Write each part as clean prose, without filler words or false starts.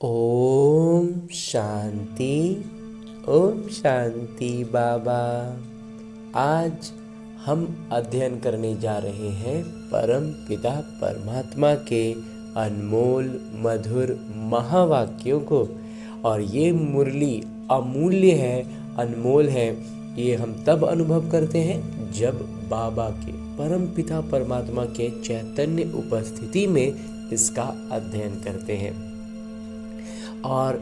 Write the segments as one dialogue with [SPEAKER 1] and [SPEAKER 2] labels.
[SPEAKER 1] ओम शांति। ओम शांति बाबा। आज हम अध्ययन करने जा रहे हैं परम पिता परमात्मा के अनमोल मधुर महावाक्यों को। और ये मुरली अमूल्य है, अनमोल है। ये हम तब अनुभव करते हैं जब बाबा के परम पिता परमात्मा के चैतन्य उपस्थिति में इसका अध्ययन करते हैं। और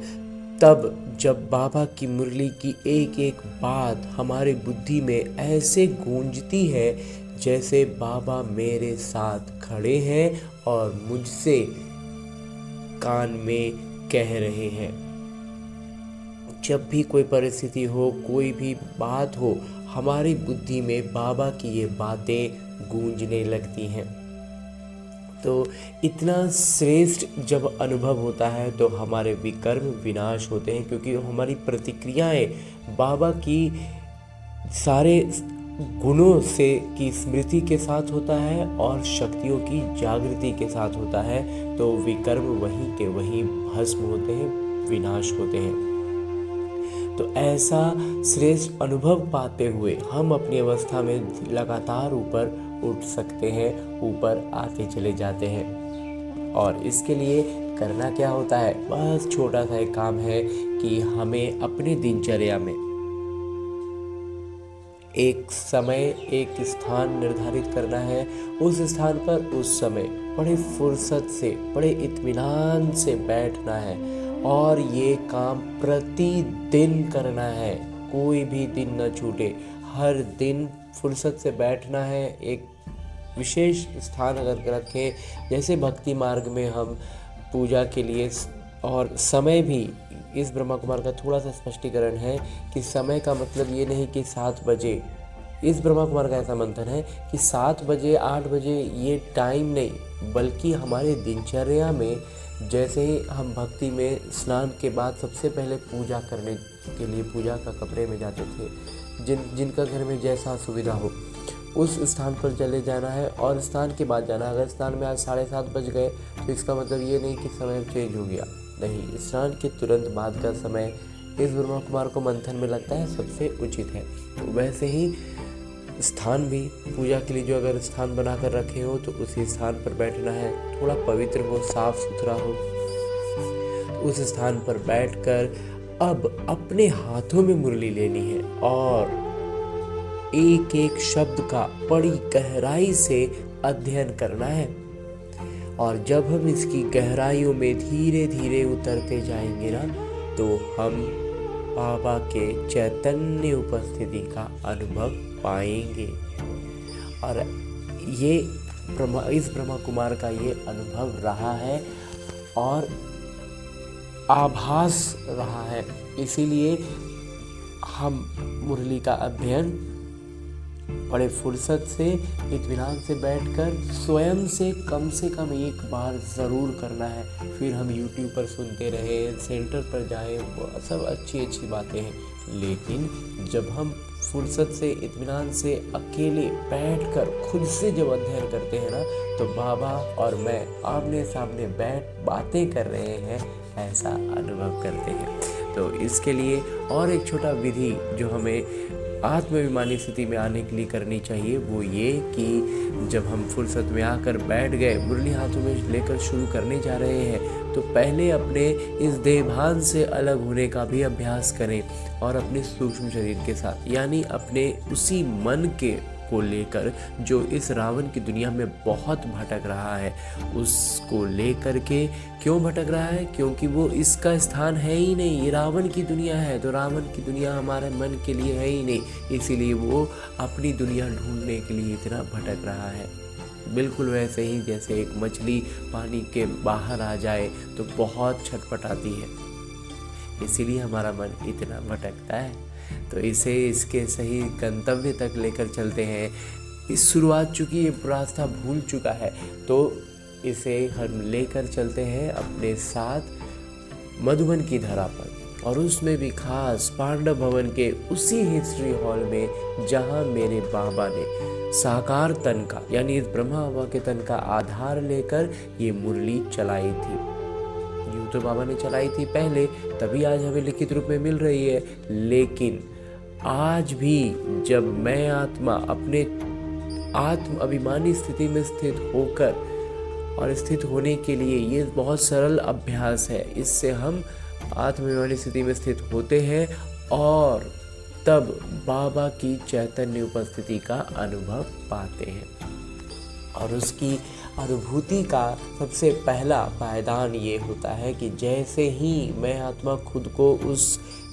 [SPEAKER 1] तब जब बाबा की मुरली की एक एक बात हमारे बुद्धि में ऐसे गूंजती है जैसे बाबा मेरे साथ खड़े हैं और मुझसे कान में कह रहे हैं। जब भी कोई परिस्थिति हो, कोई भी बात हो, हमारी बुद्धि में बाबा की ये बातें गूंजने लगती हैं। तो इतना श्रेष्ठ जब अनुभव होता है तो हमारे विकर्म विनाश होते हैं, क्योंकि हमारी प्रतिक्रियाएं बाबा की सारे गुणों से की स्मृति के साथ होता है और शक्तियों की जागृति के साथ होता है। तो विकर्म वहीं के वहीं भस्म होते हैं, विनाश होते हैं। तो ऐसा श्रेष्ठ अनुभव पाते हुए हम अपनी अवस्था में लगातार ऊपर उठ सकते हैं, ऊपर आते चले जाते हैं। और इसके लिए करना क्या होता है? बस छोटा सा एक काम है कि हमें अपने दिनचर्या में एक समय, एक स्थान निर्धारित करना है। उस स्थान पर उस समय बड़े फुर्सत से, बड़े इत्मीनान से बैठना है और ये काम प्रतिदिन करना है। कोई भी दिन न छूटे, हर दिन फुर्सत से बैठना है। एक विशेष स्थान अगर रखें, जैसे भक्ति मार्ग में हम पूजा के लिए, और समय भी इस ब्रह्मा कुमार का थोड़ा सा स्पष्टीकरण है कि समय का मतलब ये नहीं कि 7 बजे। इस ब्रह्मा कुमार का ऐसा मंथन है कि 7 बजे 8 बजे ये टाइम नहीं, बल्कि हमारे दिनचर्या में जैसे ही हम भक्ति में स्नान के बाद सबसे पहले पूजा करने के लिए पूजा का कपड़े में जाते थे, जिनका घर में जैसा सुविधा हो उस स्थान पर चले जाना है और स्नान के बाद जाना। अगर स्नान में आज 7:30 बज गए तो इसका मतलब ये नहीं कि समय चेंज हो गया, नहीं, स्नान के तुरंत बाद का समय इस ब्रह्मा कुमार को मंथन में लगता है सबसे उचित है। तो वैसे ही स्थान भी पूजा के लिए जो अगर स्थान बनाकर रखे हो तो उसी स्थान पर बैठना है। थोड़ा पवित्र हो, साफ सुथरा हो। उस स्थान पर बैठकर अब अपने हाथों में मुरली लेनी है और एक एक शब्द का बड़ी गहराई से अध्ययन करना है। और जब हम इसकी गहराइयों में धीरे धीरे उतरते जाएंगे ना, तो हम बाबा के चैतन्य उपस्थिति का अनुभव पाएंगे। और ये इस ब्रह्मा कुमार का ये अनुभव रहा है और आभास रहा है। इसीलिए हम मुरली का अध्ययन बड़े फुर्सत से, इत्मीनान से बैठकर स्वयं से कम एक बार ज़रूर करना है। फिर हम YouTube पर सुनते रहे, सेंटर पर जाएं, वो सब अच्छी बातें हैं। लेकिन जब हम फुर्सत से, इत्मीनान से अकेले बैठकर खुद से जब अध्ययन करते हैं ना, तो बाबा और मैं आमने सामने बैठ बातें कर रहे हैं, ऐसा अनुभव करते हैं। तो इसके लिए और एक छोटा विधि जो हमें आत्माभिमानी स्थिति में आने के लिए करनी चाहिए, वो ये कि जब हम फुर्सत में आकर बैठ गए, मुरली हाथों में लेकर शुरू करने जा रहे हैं, तो पहले अपने इस देहभान से अलग होने का भी अभ्यास करें और अपने सूक्ष्म शरीर के साथ, यानी अपने उसी मन के को लेकर जो इस रावण की दुनिया में बहुत भटक रहा है, उसको लेकर के। क्यों भटक रहा है? क्योंकि वो इसका स्थान है ही नहीं, ये रावण की दुनिया है। तो रावण की दुनिया हमारे मन के लिए है ही नहीं, इसीलिए वो अपनी दुनिया ढूंढने के लिए इतना भटक रहा है। बिल्कुल वैसे ही जैसे एक मछली पानी के बाहर आ जाए तो बहुत छटपटाती है, इसीलिए हमारा मन इतना भटकता है। तो इसे इसके सही गंतव्य तक लेकर चलते हैं। इस शुरुआत, चूँकि ये रास्ता भूल चुका है, तो इसे हम लेकर चलते हैं अपने साथ मधुबन की धरा पर, और उसमें भी खास पांडव भवन के उसी हिस्ट्री हॉल में जहाँ मेरे बाबा ने साकार तन का, यानी इस ब्रह्मा बाबा के तन का आधार लेकर ये मुरली चलाई थी। यूँ तो बाबा ने चलाई थी पहले, तभी आज हमें लिखित रूप में मिल रही है। लेकिन आज भी जब मैं आत्मा अपने आत्म अभिमानी स्थिति में स्थित होकर और स्थित होने के लिए, ये बहुत सरल अभ्यास है, इससे हम आत्माभिमानी स्थिति में स्थित होते हैं और तब बाबा की चैतन्य उपस्थिति का अनुभव पाते हैं। और उसकी अनुभूति का सबसे पहला पायदान ये होता है कि जैसे ही मैं आत्मा खुद को उस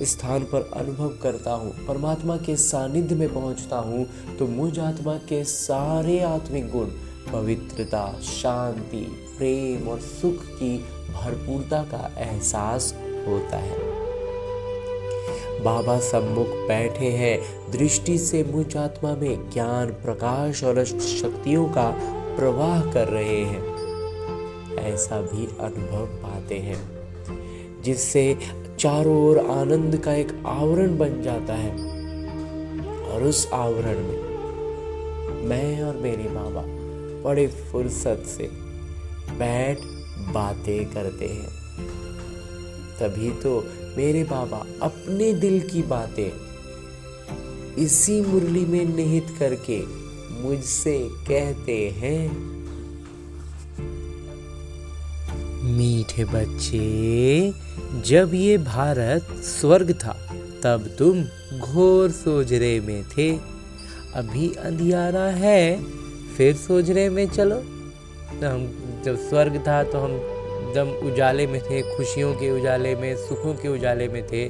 [SPEAKER 1] स्थान पर अनुभव करता हूँ, परमात्मा के सानिध्य में पहुँचता हूँ, तो मुझ आत्मा के सारे आत्मिक गुण, पवित्रता, शांति, प्रेम और सुख की भरपूरता का एहसास होता है। बाबा सम्मुख बैठे हैं, दृष्टि से मुझ आत्मा में ज्ञान, प्रकाश और अष्ट शक्तियों का प्रवाह कर रहे हैं, ऐसा भी अनुभव पाते हैं, जिससे चारों ओर आनंद का एक आवरण बन जाता है। और उस आवरण में मैं और मेरे बाबा बड़े फुर्सत से बैठ बातें करते हैं। तभी तो मेरे बाबा अपने दिल की बातें इसी मुरली में निहित करके मुझसे कहते हैं, मीठे बच्चे, जब ये भारत स्वर्ग था तब तुम घोर सोजरे में थे, अभी अंधियारा है, फिर सोजरे में चलो। तो हम जब स्वर्ग था तो हम एकदम उजाले में थे, खुशियों के उजाले में, सुखों के उजाले में थे,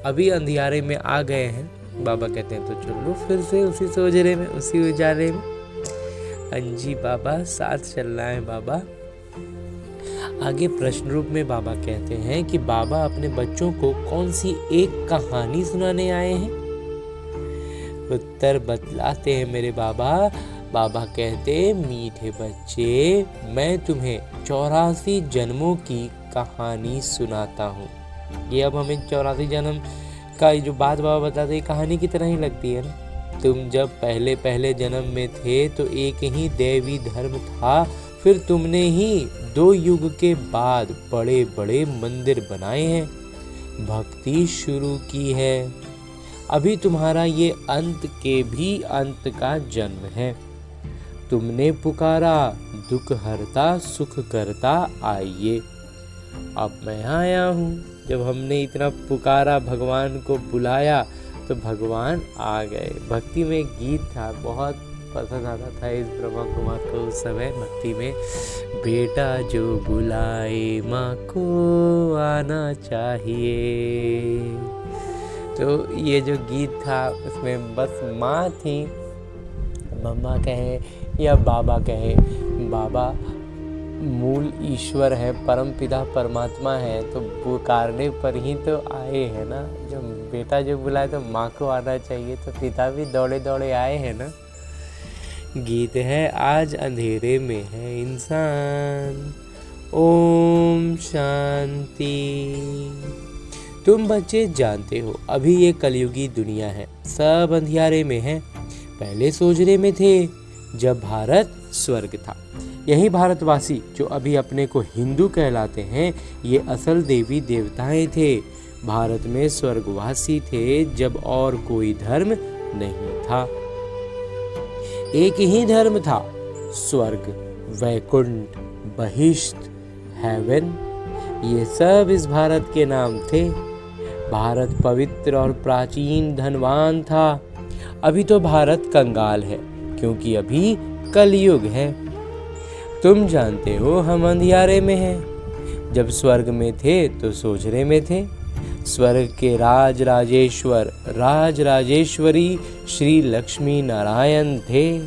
[SPEAKER 1] अभी अंधियारे में आ गए हैं। बाबा कहते हैं तो चलो फिर से उसी सोजरे में, उसी उजाले में। अंजी बाबा, साथ चलना है बाबा। आगे प्रश्न रूप में बाबा कहते हैं कि बाबा अपने बच्चों को कौन सी एक कहानी सुनाने आए हैं। उत्तर बतलाते हैं मेरे बाबा। बाबा कहते, मीठे बच्चे, मैं तुम्हें 84 जन्मों की कहानी सुनाता हूँ। ये अब हमें 84 जन्म का जो बात बाबा बताते हैं, कहानी की तरह ही लगती है ना। तुम जब पहले जन्म में थे तो एक ही दैवी धर्म था, फिर तुमने ही 2 युग के बाद बड़े बड़े मंदिर बनाए हैं, भक्ति शुरू की है। अभी तुम्हारा ये अंत के भी अंत का जन्म है। तुमने पुकारा, दुख हरता सुख करता आइए। अब मैं आया हूँ। जब हमने इतना पुकारा, भगवान को बुलाया, तो भगवान आ गए। भक्ति में गीत था, बहुत पसंद आता था इस ब्रह्मा कुमार को उस समय भक्ति में। बेटा जो बुलाए माँ को आना चाहिए। तो ये जो गीत था उसमें बस माँ थी, मम्मा कहे या बाबा कहे, बाबा मूल ईश्वर है, परम पिता परमात्मा है, तो पुकारने पर ही तो आए हैं ना। जब बेटा जो बुलाए तो माँ को आना चाहिए, तो पिता भी दौड़े दौड़े आए हैं ना। गीत है, आज अंधेरे में है इंसान, ओम शांति। तुम बच्चे जानते हो अभी ये कलयुगी दुनिया है, सब अंधियारे में है। पहले सोजरे में थे जब भारत स्वर्ग था। यही भारतवासी जो अभी अपने को हिंदू कहलाते हैं, ये असल देवी देवताएं थे। भारत में स्वर्गवासी थे जब और कोई धर्म नहीं था। एक ही धर्म था, स्वर्ग, वैकुंठ, बहिष्ठ, हेवन, ये सब इस भारत के नाम थे। भारत पवित्र और प्राचीन धनवान था। अभी तो भारत कंगाल है, क्योंकि अभी कलयुग है। तुम जानते हो हम अंधियारे में हैं। जब स्वर्ग में थे तो सोजरे में थे। स्वर्ग के राज राजेश्वर, राज राजेश्वरी श्री लक्ष्मी नारायण थे।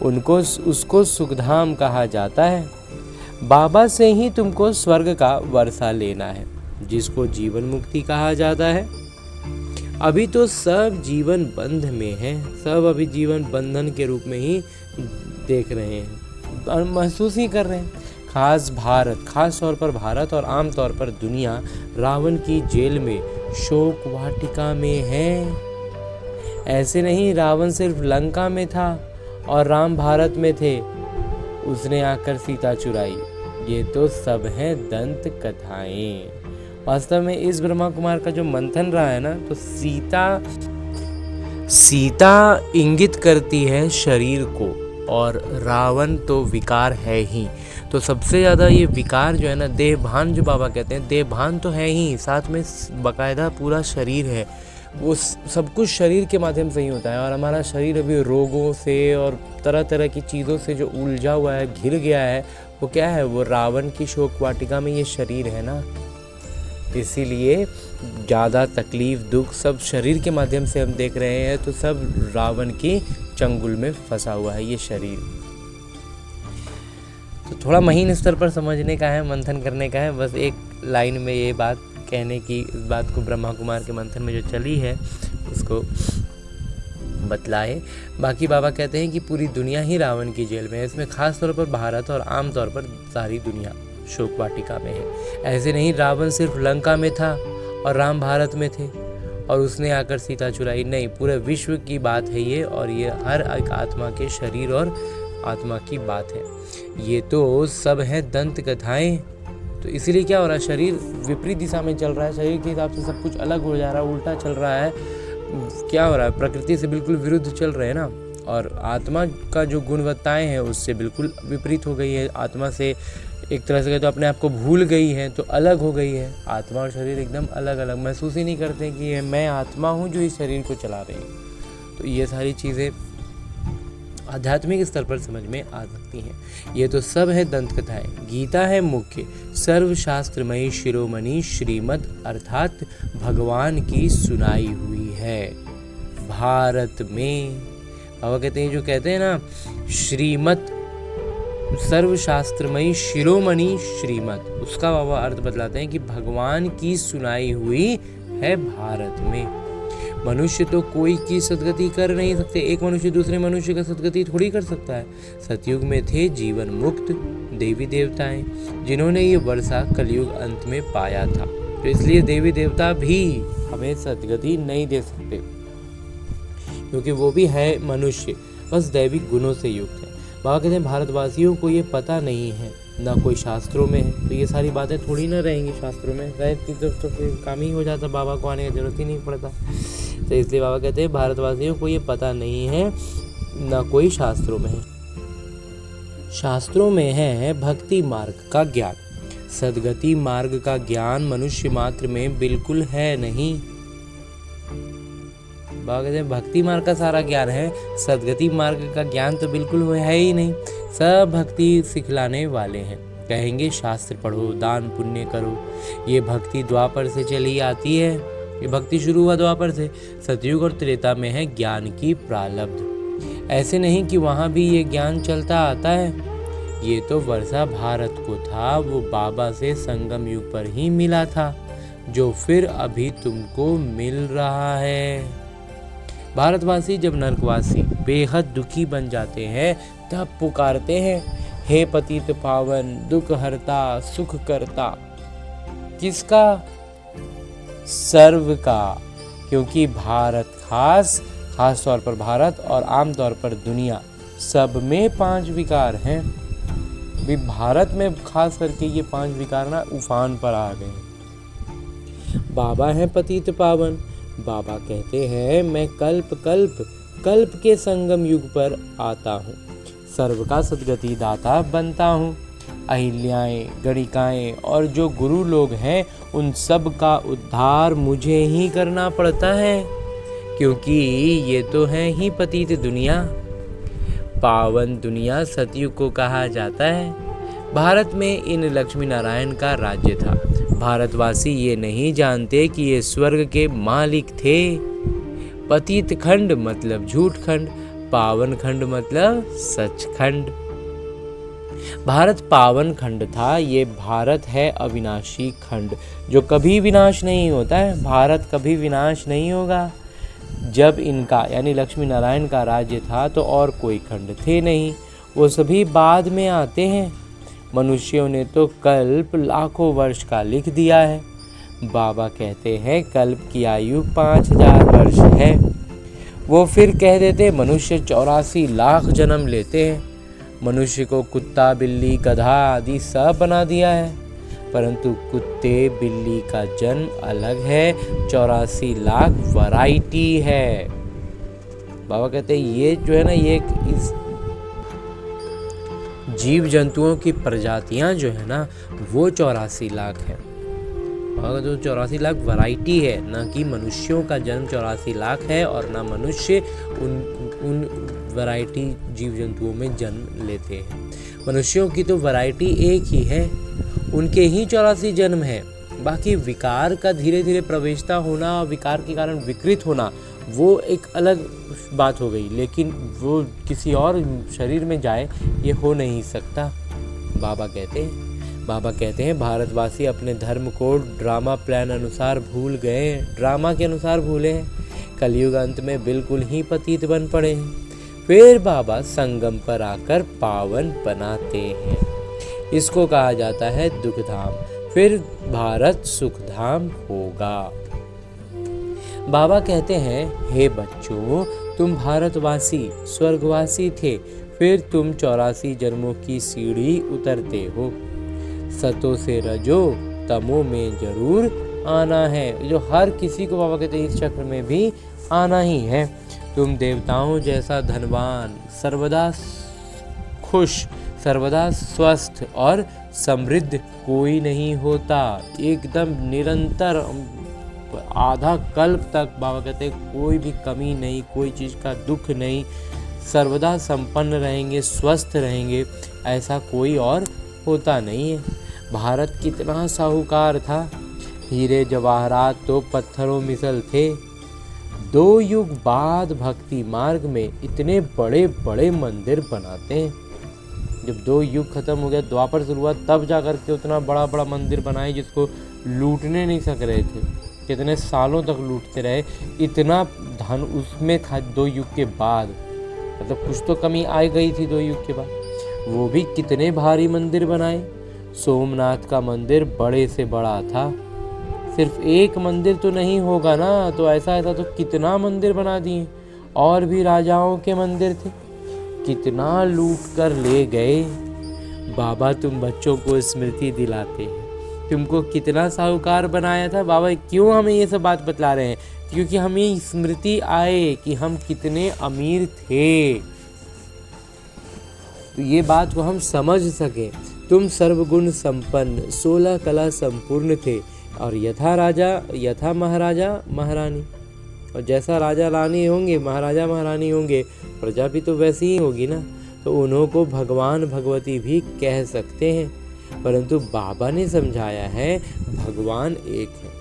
[SPEAKER 1] उसको सुखधाम कहा जाता है। बाबा से ही तुमको स्वर्ग का वर्षा लेना है, जिसको जीवन मुक्ति कहा जाता है। अभी तो सब जीवन बंध में है, सब अभी जीवन बंधन के रूप में ही देख रहे हैं और महसूस ही कर रहे हैं। खास तौर पर भारत और आम तौर पर दुनिया रावण की जेल में, शोक वाटिका में है। ऐसे नहीं, रावण सिर्फ लंका में था और राम भारत में थे। उसने आकर सीता चुराई। ये तो सब हैं दंत कथाएं। वास्तव में इस ब्रह्मा कुमार का जो मंथन रहा है ना, तो सीता इंगित करती है शरीर को, और रावण तो विकार है ही। तो सबसे ज़्यादा ये विकार जो है ना, देहभान जो बाबा कहते हैं, देहभान तो है ही, साथ में बाकायदा पूरा शरीर है। वो सब कुछ शरीर के माध्यम से ही होता है, और हमारा शरीर अभी रोगों से और तरह तरह की चीज़ों से जो उलझा हुआ है, घिर गया है, वो क्या है, वो रावण की शोक वाटिका में ये शरीर है ना। इसीलिए ज़्यादा तकलीफ दुख सब शरीर के माध्यम से हम देख रहे हैं, तो सब रावण की चंगुल में फंसा हुआ है ये शरीर। तो थोड़ा महीन स्तर पर समझने का है, मंथन करने का है। बस एक लाइन में ये बात कहने की, इस बात को ब्रह्मा कुमार के मंथन में जो चली है उसको बतलाए। बाकी बाबा कहते हैं कि पूरी दुनिया ही रावण की जेल में है। इसमें खास तौर पर भारत और आम तौर पर सारी दुनिया शोक वाटिका में है। ऐसे नहीं रावण सिर्फ लंका में था और राम भारत में थे और उसने आकर सीता चुराई, नहीं, पूरे विश्व की बात है ये, और ये हर एक आत्मा के शरीर और आत्मा की बात है। ये तो सब है दंत कथाएं। तो इसीलिए क्या हो रहा है, शरीर विपरीत दिशा में चल रहा है, शरीर के हिसाब से सब कुछ अलग हो जा रहा है, उल्टा चल रहा है। क्या हो रहा है, प्रकृति से बिल्कुल विरुद्ध चल रहे हैं ना, और आत्मा का जो गुणवत्ताएं हैं उससे बिल्कुल विपरीत हो गई है। आत्मा से एक तरह से तो अपने आप को भूल गई है, तो अलग हो गई है। आत्मा और शरीर एकदम अलग अलग, महसूस ही नहीं करते कि ये मैं आत्मा हूँ जो इस शरीर को चला रही हूँ। तो ये सारी चीज़ें आध्यात्मिक स्तर पर समझ में आ सकती हैं। ये तो सब है दंत कथाएं। गीता है मुख्य सर्वशास्त्रमयी शिरोमणि श्रीमद्, अर्थात भगवान की सुनाई हुई है भारत में। बाबा कहते हैं, जो कहते हैं ना श्रीमद् सर्वशास्त्रमयी शिरोमणि श्रीमद्, उसका बाबा अर्थ बतलाते हैं कि भगवान की सुनाई हुई है भारत में। मनुष्य तो कोई की सदगति कर नहीं सकते, एक मनुष्य दूसरे मनुष्य का सदगति थोड़ी कर सकता है। सतयुग में थे जीवन मुक्त देवी देवताएं, जिन्होंने ये वर्षा कलयुग अंत में पाया था। तो इसलिए देवी देवता भी हमें सदगति नहीं दे सकते, क्योंकि वो भी है मनुष्य, बस दैविक गुणों से युक्त है। बाबा कहते हैं भारतवासियों को ये पता नहीं है, ना कोई शास्त्रों में है, तो ये सारी बातें थोड़ी ना रहेंगी शास्त्रों में, रहती तो फिर काम ही हो जाता, बाबा को आने की जरूरत ही नहीं पड़ता। तो इसलिए बाबा कहते हैं भारतवासियों को ये पता नहीं है, ना कोई शास्त्रों में है। शास्त्रों में है भक्ति मार्ग का ज्ञान, सदगति मार्ग का ज्ञान मनुष्य मात्र में बिल्कुल है नहीं। बाबा कहते हैं भक्ति मार्ग का सारा ज्ञान है, सदगति मार्ग का ज्ञान तो बिल्कुल है ही नहीं। सब भक्ति सिखलाने वाले हैं, कहेंगे शास्त्र पढ़ो, दान पुण्य करो। ये भक्ति द्वापर से चली आती है, ये भक्ति शुरू हुआ द्वापर से। सतयुग और त्रेता में है ज्ञान की प्रारब्ध। ऐसे नहीं कि वहाँ भी ये ज्ञान चलता आता है, ये तो वर्षा भारत को था, वो बाबा से संगम युग पर ही मिला था, जो फिर अभी तुमको मिल रहा है। भारतवासी जब नरकवासी बेहद दुखी बन जाते हैं, तब पुकारते हैं, हे पतित पावन दुख हरता सुख करता। किसका? सर्व का, क्योंकि भारत खास तौर पर भारत और आम तौर पर दुनिया, सब में 5 विकार हैं। भी भारत में खास करके ये 5 विकार ना उफान पर आ गए। बाबा हैं पतित पावन। बाबा कहते हैं मैं कल्प के संगम युग पर आता हूँ, सर्व का सदगति दाता बनता हूँ। अहिल्याएं, गणिकाएं और जो गुरु लोग हैं, उन सब का उद्धार मुझे ही करना पड़ता है, क्योंकि ये तो है ही पतित दुनिया। पावन दुनिया सतयुग को कहा जाता है। भारत में इन लक्ष्मी नारायण का राज्य था। भारतवासी ये नहीं जानते कि ये स्वर्ग के मालिक थे। पतित खंड मतलब झूठ खंड, पावन खंड मतलब सच खंड। भारत पावन खंड था, ये भारत है अविनाशी खंड, जो कभी विनाश नहीं होता है। भारत कभी विनाश नहीं होगा। जब इनका यानी लक्ष्मी नारायण का राज्य था तो और कोई खंड थे नहीं, वो सभी बाद में आते हैं। मनुष्यों ने तो कल्प लाखों वर्ष का लिख दिया है। बाबा कहते हैं कल्प की आयु 5000 वर्ष है। वो फिर कह देते मनुष्य 84 लाख जन्म लेते हैं। मनुष्य को कुत्ता, बिल्ली, गधा आदि सब बना दिया है, परंतु कुत्ते बिल्ली का जन्म अलग है। 84 लाख वैरायटी है। बाबा कहते हैं ये जो है ना, ये इस जीव जंतुओं की प्रजातियां जो है ना वो 84 लाख है। बाबा तो 84 लाख वैरायटी है, ना कि मनुष्यों का जन्म 84 लाख है, और ना मनुष्य उन वैरायटी जीव जंतुओं में जन्म लेते हैं। मनुष्यों की तो वैरायटी एक ही है, उनके ही 84 जन्म है। बाकी विकार का धीरे धीरे प्रवेशता होना, विकार के कारण विकृत होना, वो एक अलग बात हो गई, लेकिन वो किसी और शरीर में जाए ये हो नहीं सकता। बाबा कहते हैं भारतवासी अपने धर्म को ड्रामा प्लान अनुसार भूल गए हैं, ड्रामा के अनुसार भूले हैं, कलयुग अंत में बिल्कुल ही पतित बन पड़े हैं। फिर बाबा संगम पर आकर पावन बनाते हैं। इसको कहा जाता है दुखधाम, फिर भारत सुखधाम होगा। बाबा कहते हैं, हे बच्चों, तुम भारतवासी स्वर्गवासी थे, फिर तुम 84 जन्मों की सीढ़ी उतरते हो। सतो से रजो तमो में जरूर आना है। जो हर किसी को बाबा कहते हैं इस चक्र में भी आना ही है। तुम देवताओं जैसा धनवान, सर्वदा खुश, सर्वदा स्वस्थ और समृद्ध कोई नहीं होता। एकदम निरंतर आधा कल्प तक बाबा कहते हैं कोई भी कमी नहीं, कोई चीज़ का दुख नहीं, सर्वदा संपन्न रहेंगे, स्वस्थ रहेंगे, ऐसा कोई और होता नहीं है। भारत कितना साहूकार था, हीरे जवाहरात तो पत्थरों मिसल थे। 2 युग बाद भक्ति मार्ग में इतने बड़े बड़े मंदिर बनाते हैं। जब 2 युग खत्म हो गया, द्वापर शुरू हुआ, तब जाकर के उतना बड़ा बड़ा मंदिर बनाए जिसको लूटने नहीं सक रहे थे, कितने सालों तक लूटते रहे। इतना धन उसमें था 2 युग के बाद, मतलब कुछ तो कमी आ गई थी 2 युग के बाद। वो भी कितने भारी मंदिर बनाए। सोमनाथ का मंदिर बड़े से बड़ा था। सिर्फ एक मंदिर तो नहीं होगा ना, तो ऐसा तो कितना मंदिर बना दिए। और भी राजाओं के मंदिर थे, कितना लूट कर ले गए। बाबा तुम बच्चों को स्मृति दिलाते हैं, तुमको कितना साहूकार बनाया था। बाबा क्यों हमें ये सब बात बतला रहे हैं? क्योंकि हमें स्मृति आए कि हम कितने अमीर थे, तो ये बात को हम समझ सके। तुम सर्वगुण संपन्न, 16 कला संपूर्ण थे, और यथा राजा यथा महाराजा महारानी, और जैसा राजा रानी होंगे, महाराजा महारानी होंगे, प्रजा भी तो वैसी ही होगी ना। तो उन्हों को भगवान भगवती भी कह सकते हैं, परंतु बाबा ने समझाया है भगवान एक है,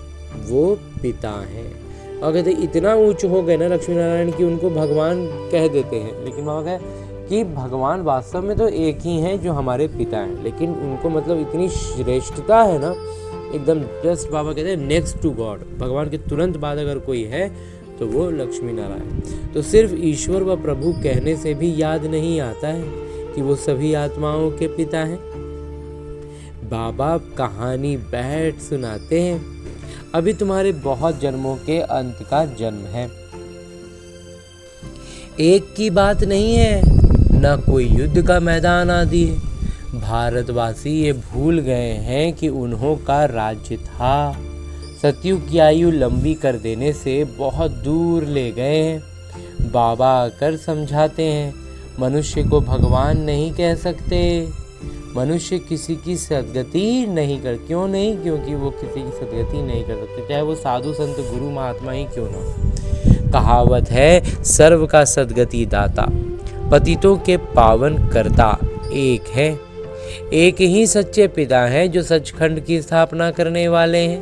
[SPEAKER 1] वो पिता हैं। और कहते इतना ऊंच हो गए ना लक्ष्मी नारायण की उनको भगवान कह देते हैं, लेकिन बाबा कहे कि भगवान वास्तव में तो एक ही हैं जो हमारे पिता हैं, लेकिन उनको मतलब इतनी श्रेष्ठता है ना, एकदम जस्ट बाबा कहते हैं नेक्स्ट टू गॉड, भगवान के तुरंत बाद अगर कोई है तो वो लक्ष्मी नारायण। तो सिर्फ ईश्वर व प्रभु कहने से भी याद नहीं आता है कि वो सभी आत्माओं के पिता हैं। बाबा कहानी बैठ सुनाते हैं, अभी तुम्हारे बहुत जन्मों के अंत का जन्म है। एक की बात नहीं है, न कोई युद्ध का मैदान आदि है। भारतवासी ये भूल गए हैं कि उन्हों का राज्य था। सतयुग की आयु लंबी कर देने से बहुत दूर ले गए हैं। बाबा आकर समझाते हैं, मनुष्य को भगवान नहीं कह सकते। मनुष्य किसी की सदगति नहीं कर, क्यों नहीं? क्योंकि वो किसी की सदगति नहीं कर सकते, चाहे वो साधु संत गुरु महात्मा ही क्यों ना। कहावत है, सर्व का सदगति दाता, पतितों के पावन करता एक है। एक ही सच्चे पिता हैं जो सचखंड की स्थापना करने वाले हैं।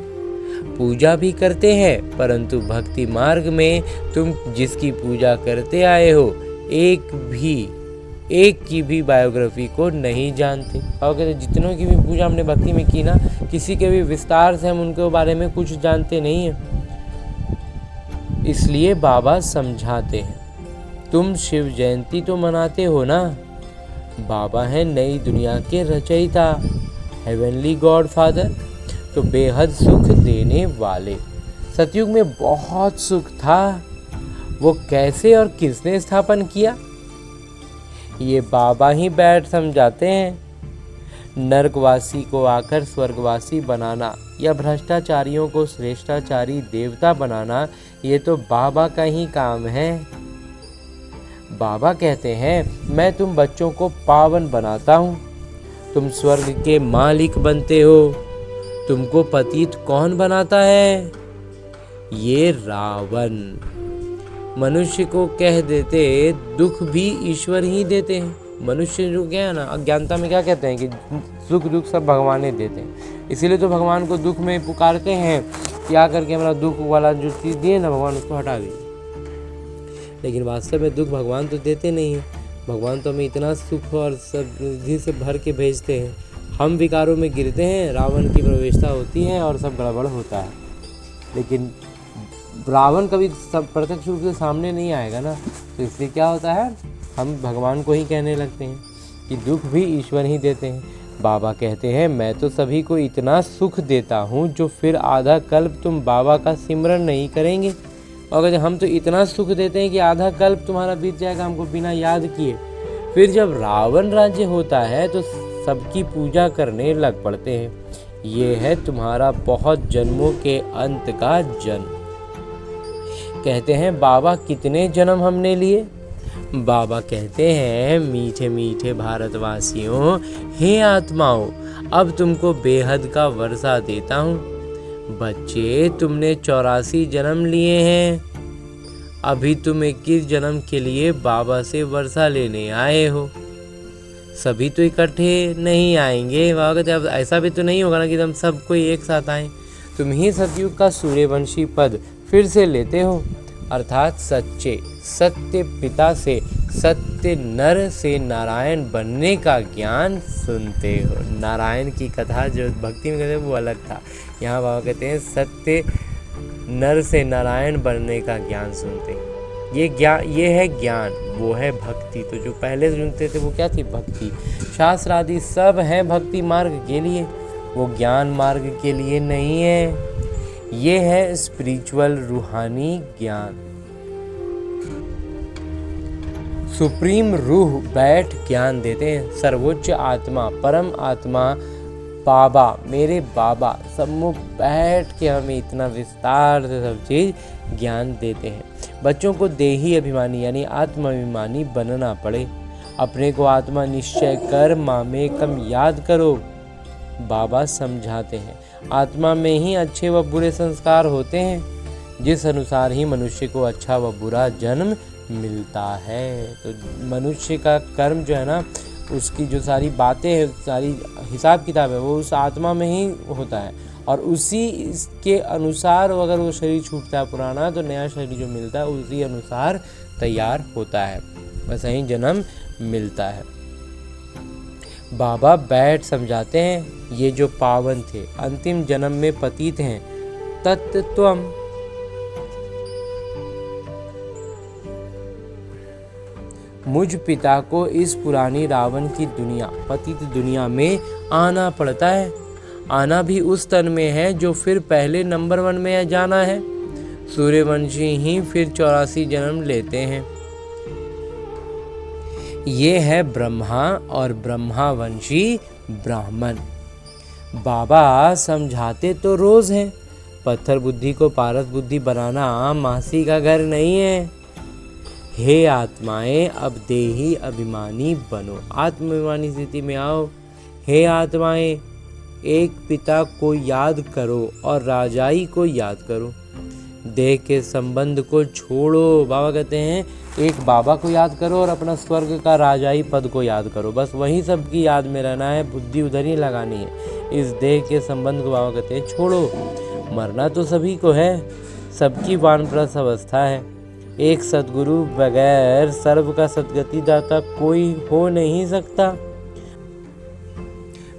[SPEAKER 1] पूजा भी करते हैं, परंतु भक्ति मार्ग में तुम जिसकी पूजा करते आए हो, एक की भी बायोग्राफी को नहीं जानते। और कहते जितनों की भी पूजा हमने भक्ति में की ना, किसी के भी विस्तार से हम उनके बारे में कुछ जानते नहीं हैं। इसलिए बाबा समझाते हैं, तुम शिव जयंती तो मनाते हो ना, बाबा है नई दुनिया के रचयिता, हेवनली गॉड फादर, तो बेहद सुख देने वाले। सतयुग में बहुत सुख था, वो कैसे और किसने स्थापन किया?
[SPEAKER 2] ये बाबा ही बैठ समझाते हैं। नरकवासी को आकर स्वर्गवासी बनाना या भ्रष्टाचारियों को श्रेष्ठाचारी देवता बनाना, ये तो बाबा का ही काम है। बाबा कहते हैं मैं तुम बच्चों को पावन बनाता हूँ, तुम स्वर्ग के मालिक बनते हो। तुमको पतित कौन बनाता है? ये रावण। मनुष्य को कह देते दुख भी ईश्वर ही देते हैं। मनुष्य जो क्या है ना, अज्ञानता में क्या कहते हैं कि सुख दुख सब भगवान ही देते हैं। इसीलिए तो भगवान को दुख में पुकारते हैं कि आकर के हमारा दुख वाला जो चीज़ दिए ना भगवान उसको हटा दीजिए। लेकिन वास्तव में दुख भगवान तो देते नहीं है। भगवान तो हमें इतना सुख और समृद्धि से भर के भेजते हैं। हम विकारों में गिरते हैं, रावण की प्रवेशता होती है और सब गड़बड़ होता है। लेकिन रावण कभी सब प्रत्यक्ष रूप से सामने नहीं आएगा ना, तो इसलिए क्या होता है, हम भगवान को ही कहने लगते हैं कि दुख भी ईश्वर ही देते हैं। बाबा कहते हैं मैं तो सभी को इतना सुख देता हूँ जो फिर आधा कल्प तुम बाबा का सिमरन नहीं करेंगे। और हम तो इतना सुख देते हैं कि आधा कल्प तुम्हारा बीत जाएगा हमको बिना याद किए। फिर जब रावण राज्य होता है तो सबकी पूजा करने लग पड़ते हैं। ये है तुम्हारा बहुत जन्मों के अंत का जन्म। कहते हैं बाबा कितने जन्म हमने लिए? बाबा कहते हैं मीठे मीठे भारतवासियों, हे आत्माओं, अब तुमको बेहद का वर्षा देता हूँ। बच्चे, तुमने 84 जन्म लिए हैं, अभी तुम 21 जन्म के लिए बाबा से वर्षा लेने आए हो। सभी तो इकट्ठे नहीं आएंगे, अब ऐसा भी तो नहीं होगा ना कि तुम सब कोई एक साथ आए। तुम ही सतयुग का सूर्यवंशी पद फिर से लेते हो, अर्थात सच्चे सत्य पिता से, सत्य नर से नारायण बनने का ज्ञान सुनते हो। नारायण की कथा जो भक्ति में कहते हैं वो अलग था, यहाँ बाबा कहते हैं सत्य नर से नारायण बनने का ज्ञान सुनते हैं। ये ज्ञान, ये है ज्ञान, वो है भक्ति। तो जो पहले सुनते थे वो क्या थी? भक्ति। शास्त्र आदि सब है भक्ति मार्ग के लिए, वो ज्ञान मार्ग के लिए नहीं है। ये है स्पिरिचुअल रूहानी ज्ञान। सुप्रीम रूह बैठ ज्ञान देते हैं। सर्वोच्च आत्मा, परम आत्मा बाबा, मेरे बाबा सम्मुख बैठ के हमें इतना विस्तार से सब चीज़ ज्ञान देते हैं। बच्चों को देही अभिमानी यानी आत्माभिमानी बनना पड़े। अपने को आत्मा निश्चय कर मामेकम याद करो, बाबा समझाते हैं। आत्मा में ही अच्छे व बुरे संस्कार होते हैं, जिस अनुसार ही मनुष्य को अच्छा व बुरा जन्म मिलता है। तो मनुष्य का कर्म जो है ना, उसकी जो सारी बातें हैं, सारी हिसाब किताब है, वो उस आत्मा में ही होता है। और उसी के अनुसार अगर वो शरीर छूटता है पुराना, तो नया शरीर जो मिलता है उसी अनुसार तैयार होता है, वैसा ही जन्म मिलता है। बाबा बैठ समझाते हैं ये जो पावन थे अंतिम जन्म में पतित हैं, तत्त्वम मुझ पिता को इस पुरानी रावण की दुनिया, पतित दुनिया में आना पड़ता है। आना भी उस तन में है जो फिर पहले नंबर 1 में जाना है। सूर्यवंशी ही फिर 84 जन्म लेते हैं। ये है ब्रह्मा और ब्रह्मावंशी ब्राह्मण। बाबा समझाते तो रोज हैं, पत्थर बुद्धि को पारस बुद्धि बनाना मासी का घर नहीं है। हे आत्माएं, अब देही अभिमानी बनो, आत्माभिमानी स्थिति में आओ। हे आत्माएं, एक पिता को याद करो और राजाई को याद करो। देह के संबंध को छोड़ो। बाबा कहते हैं एक बाबा को याद करो और अपना स्वर्ग का राजाई पद को याद करो, बस वही सबकी याद में रहना है, बुद्धि उधर ही लगानी है। इस देह के संबंध को बाबा कहते हैं छोड़ो। मरना तो सभी को है, सबकी वानप्रस्थ अवस्था है। एक सद्गुरु बगैर सर्व का सद्गति दाता कोई हो नहीं सकता।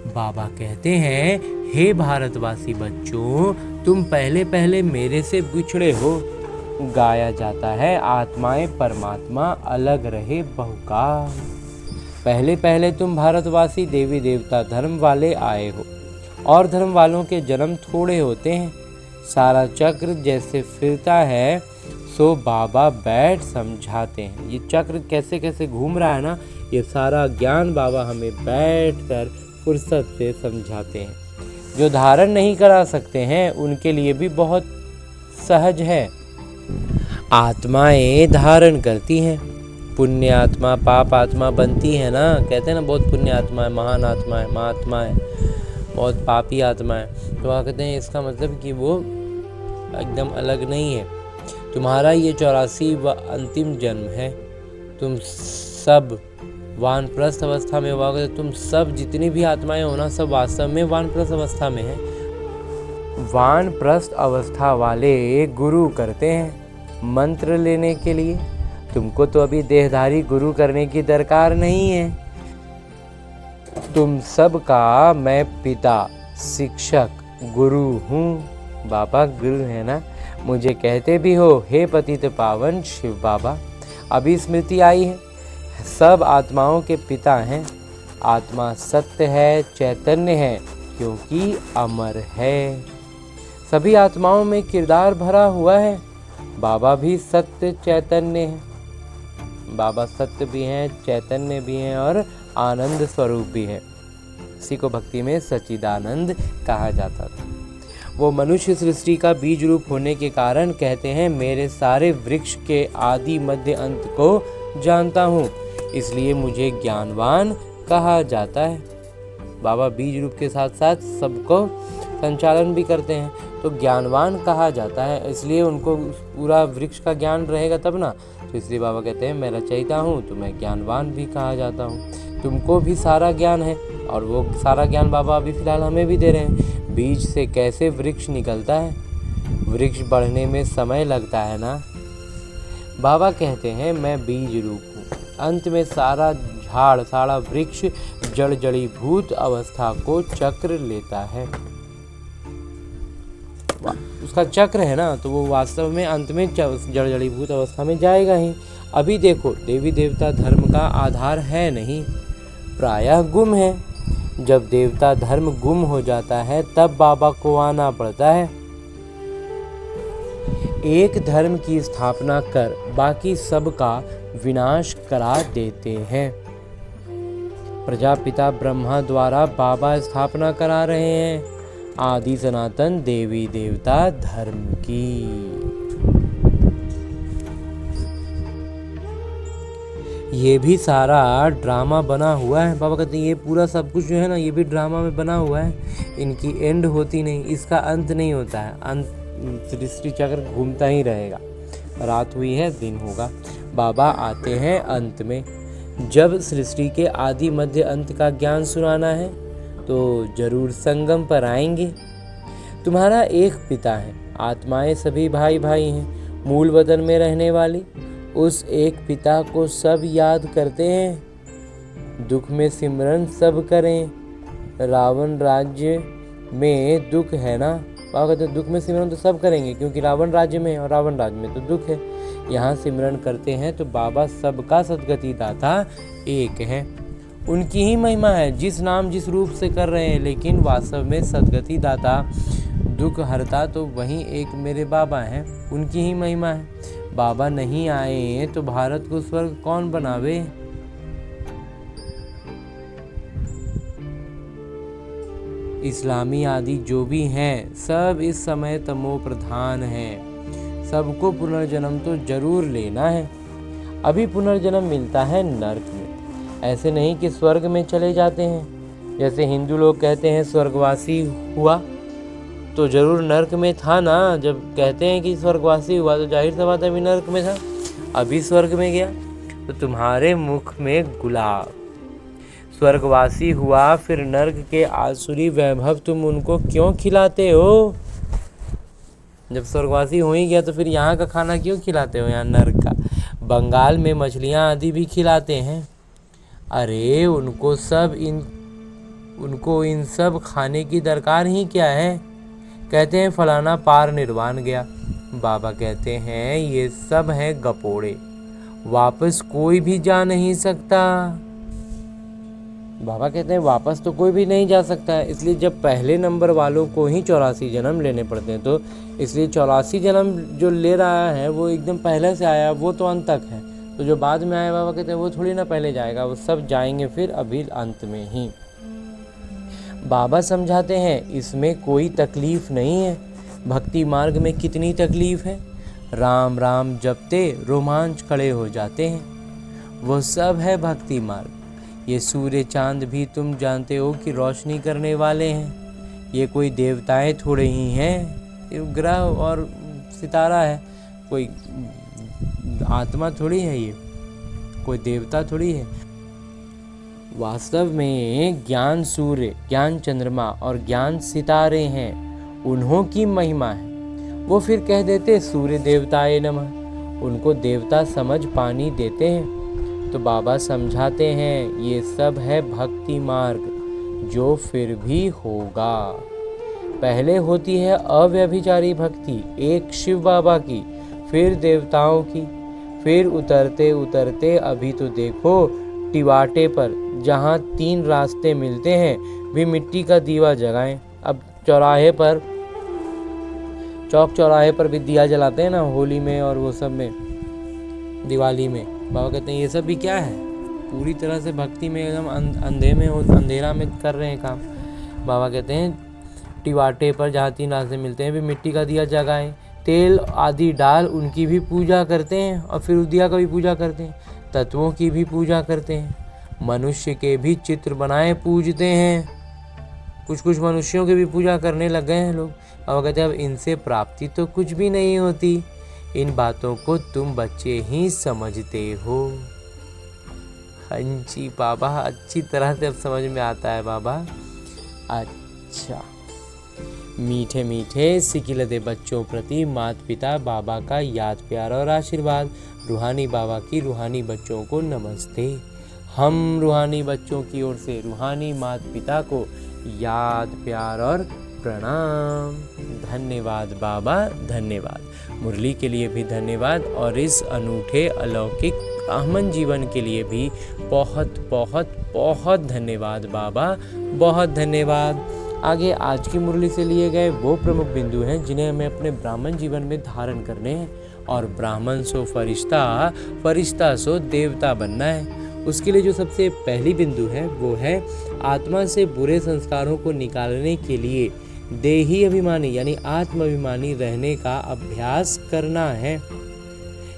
[SPEAKER 2] बाबा कहते हैं हे भारतवासी बच्चों, तुम पहले पहले मेरे से बिछड़े हो। गाया जाता है आत्माएं परमात्मा अलग रहे बहुकाल। पहले पहले तुम भारतवासी देवी देवता धर्म वाले आए हो, और धर्म वालों के जन्म थोड़े होते हैं। सारा चक्र जैसे फिरता है सो बाबा बैठ समझाते हैं। ये चक्र कैसे कैसे घूम रहा है ना, ये सारा ज्ञान बाबा हमें बैठकर फुर्सत से समझाते हैं। जो धारण नहीं करा सकते हैं उनके लिए भी बहुत सहज है। आत्माएं धारण करती हैं, पुण्य आत्मा पाप आत्मा बनती है ना। कहते हैं ना बहुत पुण्य आत्मा है, महान आत्मा है, महात्मा है, बहुत पापी आत्मा है। तो वह कहते हैं इसका मतलब कि वो एकदम अलग नहीं है। तुम्हारा ये 84 व अंतिम जन्म है। तुम सब वानप्रस्थ अवस्था में हुआ करते, तुम सब जितनी भी आत्माएं हो ना, सब वास्तव में वानप्रस्थ अवस्था में है। वानप्रस्थ अवस्था वाले गुरु करते हैं मंत्र लेने के लिए। तुमको तो अभी देहधारी गुरु करने की दरकार नहीं है। तुम सब का मैं पिता, शिक्षक, गुरु हूँ। बाबा गुरु है ना। मुझे कहते भी हो हे पतित पावन शिव बाबा। अभी स्मृति आई है, सब आत्माओं के पिता हैं। आत्मा सत्य है, चैतन्य है, क्योंकि अमर है। सभी आत्माओं में किरदार भरा हुआ है। बाबा भी सत्य चैतन्य है। बाबा सत्य भी हैं, चैतन्य भी हैं और आनंद स्वरूप भी है। इसी को भक्ति में सच्चिदानंद कहा जाता था। वो मनुष्य सृष्टि का बीज रूप होने के कारण कहते हैं मेरे सारे वृक्ष के आदि मध्य अंत को जानता हूँ, इसलिए मुझे ज्ञानवान कहा जाता है। बाबा बीज रूप के साथ साथ सबको संचालन भी करते हैं, तो ज्ञानवान कहा जाता है। इसलिए उनको पूरा वृक्ष का ज्ञान रहेगा तब ना। तो इसलिए बाबा कहते हैं मैं रचयिता हूँ तो मैं ज्ञानवान भी कहा जाता हूँ। तुमको भी सारा ज्ञान है और वो सारा ज्ञान बाबा अभी फ़िलहाल हमें भी दे रहे हैं। बीज से कैसे वृक्ष निकलता है, वृक्ष बढ़ने में समय लगता है ना। बाबा कहते हैं मैं बीज रूप हूँ। अंत में सारा झाड़, सारा वृक्ष जड़ जड़ीभूत अवस्था को चक्र लेता है। उसका चक्र है ना, तो वो वास्तव में अंत में जड़ जड़ीभूत अवस्था में जाएगा ही। अभी देखो देवी देवता धर्म का आधार है नहीं, प्रायः गुम है। जब देवता धर्म गुम हो जाता है तब बाबा को आना पड़ता है। एक धर्म की स्थापना कर बाकी सब का विनाश करा देते हैं। प्रजापिता ब्रह्मा द्वारा बाबा स्थापना करा रहे हैं आदि सनातन देवी देवता धर्म की। ये भी सारा ड्रामा बना हुआ है। बाबा कहते हैं ये पूरा सब कुछ जो है ना, ये भी ड्रामा में बना हुआ है। इनकी एंड होती नहीं, इसका अंत नहीं होता है। अंत सृष्टि चक्र घूमता ही रहेगा। रात हुई है, दिन होगा। बाबा आते हैं अंत में। जब सृष्टि के आदि मध्य अंत का ज्ञान सुनाना है तो जरूर संगम पर आएंगे। तुम्हारा एक पिता है, आत्माएं सभी भाई भाई हैं। मूल वतन में रहने वाली उस एक पिता को सब याद करते हैं। दुख में सिमरन सब करें। रावण राज्य में दुख है ना। बाबा कहते दुख में सिमरन तो सब करेंगे क्योंकि रावण राज्य में है और रावण राज्य में तो दुख है। यहाँ सिमरन करते हैं तो बाबा सबका सद्गति दाता एक है। उनकी ही महिमा है, जिस नाम जिस रूप से कर रहे हैं, लेकिन वास्तव में सद्गति दाता दुख हरता तो वही एक मेरे बाबा हैं। उनकी ही महिमा है। बाबा नहीं आए तो भारत को स्वर्ग कौन बनावे। इस्लामी आदि जो भी हैं सब इस समय तमो प्रधान हैं। सबको पुनर्जन्म तो जरूर लेना है। अभी पुनर्जन्म मिलता है नर्क में, ऐसे नहीं कि स्वर्ग में चले जाते हैं। जैसे हिंदू लोग कहते हैं स्वर्गवासी हुआ तो जरूर नर्क में था ना। जब कहते हैं कि स्वर्गवासी हुआ तो जाहिर सा बात है अभी नर्क में था, अभी स्वर्ग में गया। तो तुम्हारे मुख में गुलाब। स्वर्गवासी हुआ फिर नर्क के आसुरी वैभव तुम उनको क्यों खिलाते हो। जब स्वर्गवासी हो ही गया तो फिर यहाँ का खाना क्यों खिलाते हो, यहाँ नर्क का। बंगाल में मछलियाँ आदि भी खिलाते हैं। अरे उनको इन सब खाने की दरकार ही क्या है। कहते हैं फलाना पार निर्वाण गया। बाबा कहते हैं ये सब है गपोड़े, वापस कोई भी जा नहीं सकता। बाबा कहते हैं वापस तो कोई भी नहीं जा सकता है। इसलिए जब पहले नंबर वालों को ही 84 जन्म लेने पड़ते हैं, तो इसलिए 84 जन्म जो ले रहा है वो एकदम पहले से आया, वो तो अंत तक है। तो जो बाद में आए बाबा कहते हैं वो थोड़ी ना पहले जाएगा, वो सब जाएंगे फिर अभी अंत में ही। बाबा समझाते हैं इसमें कोई तकलीफ नहीं है। भक्ति मार्ग में कितनी तकलीफ है। राम राम जपते रोमांच खड़े हो जाते हैं, वो सब है भक्ति मार्ग। ये सूर्य चांद भी तुम जानते हो कि रोशनी करने वाले हैं। ये कोई देवताएं थोड़े ही हैं, ये ग्रह और सितारा है, कोई आत्मा थोड़ी है, ये कोई देवता थोड़ी है। वास्तव में ज्ञान सूर्य, ज्ञान चंद्रमा और ज्ञान सितारे हैं, उन्हों की महिमा है। वो फिर कह देते सूर्य देवताए नमः, उनको देवता समझ पानी देते हैं। तो बाबा समझाते हैं ये सब है भक्ति मार्ग, जो फिर भी होगा। पहले होती है अव्यभिचारी भक्ति, एक शिव बाबा की, फिर देवताओं की, फिर उतरते उतरते अभी तो देखो टिवाटे पर जहाँ 3 रास्ते मिलते हैं भी मिट्टी का दीवा जलाएं। अब चौराहे पर, चौक चौराहे पर भी दिया जलाते हैं ना, होली में और वो सब में, दिवाली में। बाबा कहते हैं ये सब भी क्या है, पूरी तरह से भक्ति में एकदम अंधेरा में कर रहे हैं काम। बाबा कहते हैं टिवाटे पर जहाँ 3 रास्ते मिलते हैं भी मिट्टी का दिया जलाएं, तेल आदि डाल उनकी भी पूजा करते हैं, और फिर उस दिया का भी पूजा करते हैं, तत्वों की भी पूजा करते हैं, मनुष्य के भी चित्र बनाए पूजते हैं। कुछ मनुष्यों की भी पूजा करने लग गए हैं लोग। अब कहते हैं अब इनसे प्राप्ति तो कुछ भी नहीं होती, इन बातों को तुम बच्चे ही समझते हो। हाँ जी बाबा, अच्छी तरह से अब समझ में आता है बाबा। अच्छा, मीठे मीठे सिकिलते बच्चों प्रति माता पिता बाबा का याद प्यार और आशीर्वाद। रूहानी बाबा की रूहानी बच्चों को नमस्ते। हम रूहानी बच्चों की ओर से रूहानी माता पिता को याद प्यार और प्रणाम। धन्यवाद बाबा, धन्यवाद। मुरली के लिए भी धन्यवाद, और इस अनूठे अलौकिक ब्राह्मण जीवन के लिए भी बहुत बहुत बहुत धन्यवाद बाबा, बहुत धन्यवाद। आगे आज की मुरली से लिए गए वो प्रमुख बिंदु हैं जिन्हें हमें अपने ब्राह्मण जीवन में धारण करने हैं, और ब्राह्मण सो फरिश्ता, फरिश्ता सो देवता बनना है। उसके लिए जो सबसे पहली बिंदु है वो है आत्मा से बुरे संस्कारों को निकालने के लिए देही अभिमानी यानी आत्माभिमानी रहने का अभ्यास करना है।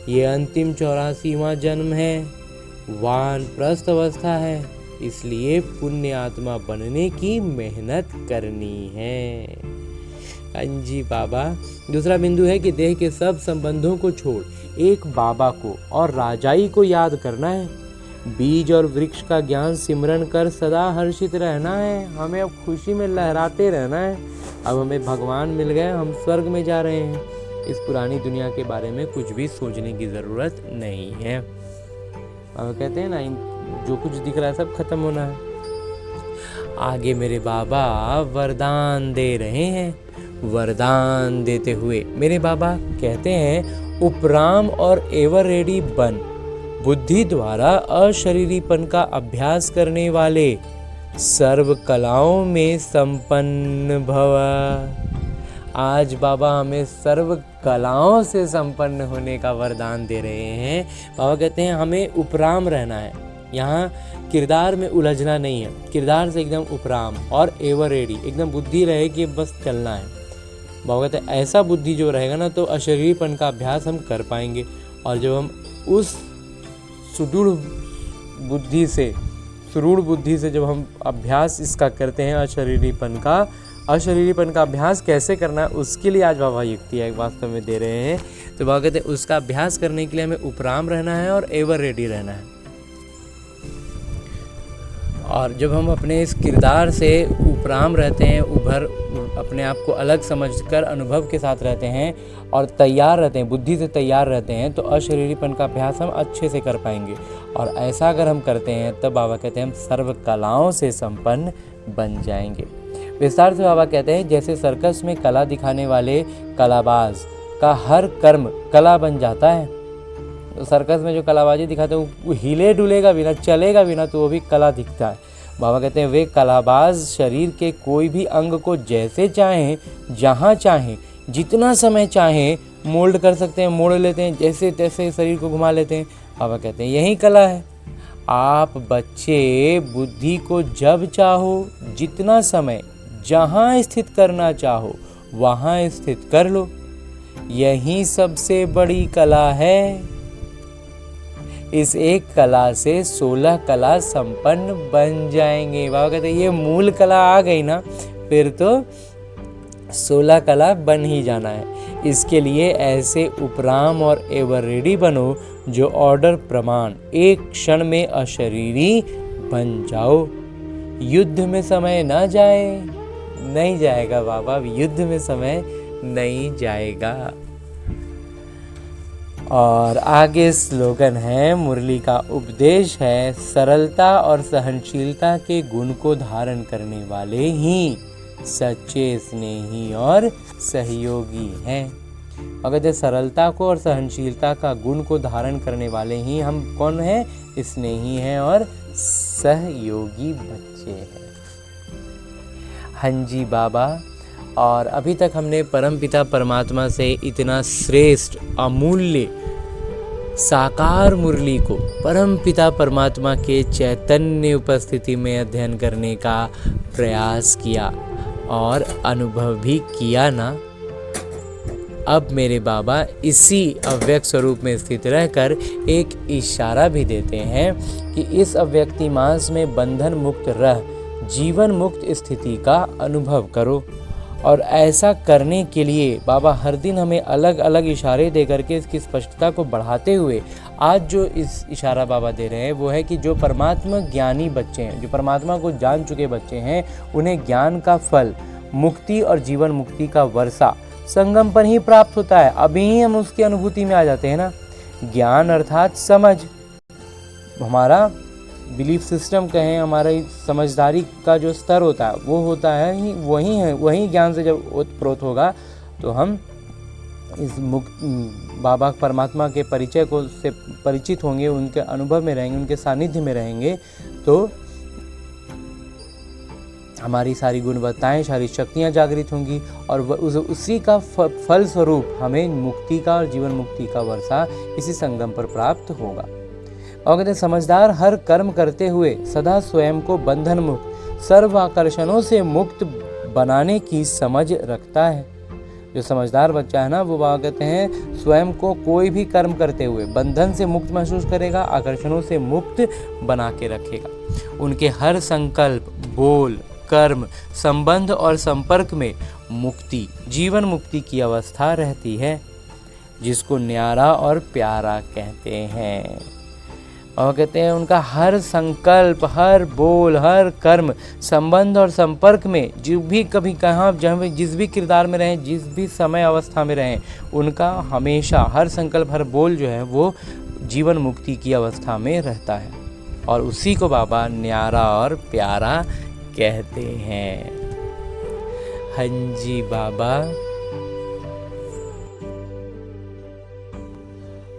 [SPEAKER 2] ये अंतिम 84वां जन्म है, वानप्रस्थ अवस्था है, इसलिए पुण्य आत्मा बनने की मेहनत करनी है। हाँ जी बाबा। दूसरा बिंदु है कि देह के सब संबंधों को छोड़ एक बाबा को और राजाई को याद करना है। बीज और वृक्ष का ज्ञान सिमरन कर सदा हर्षित रहना है। हमें अब खुशी में लहराते रहना है। अब हमें भगवान मिल गए, हम स्वर्ग में जा रहे हैं। इस पुरानी दुनिया के बारे में कुछ भी सोचने की ज़रूरत नहीं है। अब कहते हैं ना, जो कुछ दिख रहा है सब खत्म होना है। आगे मेरे बाबा वरदान दे रहे हैं। वरदान देते हुए मेरे बाबा कहते हैं, उपराम और एवर रेडी बन, बुद्धि द्वारा अशरीरीपन का अभ्यास करने वाले, सर्व कलाओं में संपन्न भव। आज बाबा हमें सर्व कलाओं से संपन्न होने का वरदान दे रहे हैं। बाबा कहते हैं हमें उपराम रहना है, यहाँ किरदार में उलझना नहीं है, किरदार से एकदम उपराम, और एवर रेडी, एकदम बुद्धि रहे कि बस चलना है। बाबा कहते हैं ऐसा बुद्धि जो रहेगा ना, तो अशरीरीपन का अभ्यास हम कर पाएंगे। और जब हम उस सुदृढ़ बुद्धि से जब हम अभ्यास इसका करते हैं अशरीरीपन का अभ्यास कैसे करना है, उसके लिए आज बाबा युक्ति है वास्तव में दे रहे हैं। तो बाबा कहते हैं उसका अभ्यास करने के लिए हमें उपराम रहना है और एवर रेडी रहना है। और जब हम अपने इस किरदार से उपराम रहते हैं, अपने आप को अलग समझकर अनुभव के साथ रहते हैं और तैयार रहते हैं, बुद्धि से तैयार रहते हैं, तो अशरीरीपन का अभ्यास हम अच्छे से कर पाएंगे। और ऐसा अगर हम करते हैं तब बाबा कहते हैं हम सर्व कलाओं से संपन्न बन जाएंगे। विस्तार से बाबा कहते हैं जैसे सर्कस में कला दिखाने वाले कलाबाज का हर कर्म कला बन जाता है। तो सर्कस में जो कलाबाजी दिखाते हैं वो हिले डुलेगा बिना, चलेगा बिना, तो वो भी कला दिखता है। बाबा कहते हैं वे कलाबाज शरीर के कोई भी अंग को जैसे चाहें, जहाँ चाहें, जितना समय चाहें मोल्ड कर सकते हैं, मोड़ लेते हैं, जैसे तैसे शरीर को घुमा लेते हैं। बाबा कहते हैं यही कला है। आप बच्चे बुद्धि को जब चाहो, जितना समय जहाँ स्थित करना चाहो वहाँ स्थित कर लो, यही सबसे बड़ी कला है। इस एक कला से 16 कला संपन्न बन जाएंगे। बाबा कहते हैं ये मूल कला आ गई ना, फिर तो 16 कला बन ही जाना है। इसके लिए ऐसे उपराम और एवर रेडी बनो जो ऑर्डर प्रमाण एक क्षण में अशरीरी बन जाओ। युद्ध में समय ना जाए, नहीं जाएगा बाबा, युद्ध में समय नहीं जाएगा। और आगे स्लोगन है, मुरली का उपदेश है, सरलता और सहनशीलता के गुण को धारण करने वाले ही सच्चे स्नेही और सहयोगी हैं। अगर सरलता को और सहनशीलता का गुण को धारण करने वाले ही हम कौन हैं? स्नेही हैं और सहयोगी बच्चे हैं। हाँ जी बाबा। और अभी तक हमने परमपिता परमात्मा से इतना श्रेष्ठ अमूल्य साकार मुरली को परमपिता परमात्मा के चैतन्य उपस्थिति में अध्ययन करने का प्रयास किया और अनुभव भी किया ना। अब मेरे बाबा इसी अव्यक्त स्वरूप में स्थित रहकर एक इशारा भी देते हैं कि इस अव्यक्ति मास में बंधन मुक्त रह जीवन मुक्त स्थिति का अनुभव करो। और ऐसा करने के लिए बाबा हर दिन हमें अलग अलग इशारे दे करके इसकी स्पष्टता को बढ़ाते हुए आज जो इस इशारा बाबा दे रहे हैं वो है कि जो परमात्मा ज्ञानी बच्चे हैं, जो परमात्मा को जान चुके बच्चे हैं, उन्हें ज्ञान का फल मुक्ति और जीवन मुक्ति का वर्षा संगम पर ही प्राप्त होता है। अभी ही हम उसकी अनुभूति में आ जाते हैं ना। ज्ञान अर्थात समझ, हमारा बिलीफ सिस्टम कहें, हमारा समझदारी का जो स्तर होता है वो होता है ही वही ज्ञान से जब ओतप्रोत होगा तो हम इस मुक्त बाबा परमात्मा के परिचय को से परिचित होंगे, उनके अनुभव में रहेंगे, उनके सानिध्य में रहेंगे, तो हमारी सारी गुणवत्ताएं, सारी शक्तियां जागृत होंगी और उसी का फल स्वरूप हमें मुक्ति का और जीवन मुक्ति का वर्षा इसी संगम पर प्राप्त होगा। और कहते हैं समझदार हर कर्म करते हुए सदा स्वयं को बंधन मुक्त सर्व आकर्षणों से मुक्त बनाने की समझ रखता है। जो समझदार बच्चा है ना, वो बाबा कहते हैं स्वयं को कोई भी कर्म करते हुए बंधन से मुक्त महसूस करेगा, आकर्षणों से मुक्त बना के रखेगा। उनके हर संकल्प, बोल, कर्म, संबंध और संपर्क में मुक्ति, जीवन मुक्ति की अवस्था रहती है, जिसको न्यारा और प्यारा कहते हैं। और कहते हैं उनका हर संकल्प, हर बोल, हर कर्म, संबंध और संपर्क में जो भी कभी कहाँ जहाँ जिस भी किरदार में रहें, जिस भी समय अवस्था में रहें, उनका हमेशा हर संकल्प, हर बोल जो है वो जीवन मुक्ति की अवस्था में रहता है। और उसी को बाबा न्यारा और प्यारा कहते हैं। हाँ जी बाबा।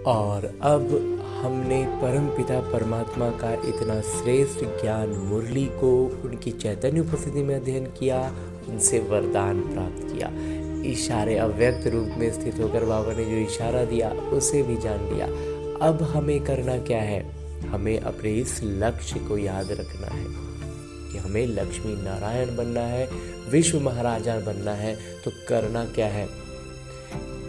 [SPEAKER 2] और अब हमने परमपिता परमात्मा का इतना श्रेष्ठ ज्ञान मुरली को उनकी चैतन्य उपस्थिति में अध्ययन किया, उनसे वरदान प्राप्त किया। इशारे अव्यक्त रूप में स्थित होकर बाबा ने जो इशारा दिया उसे भी जान लिया। अब हमें करना क्या है? हमें अपने इस लक्ष्य को याद रखना है कि हमें लक्ष्मी नारायण बनना है, विश्व महाराजा बनना है। तो करना क्या है?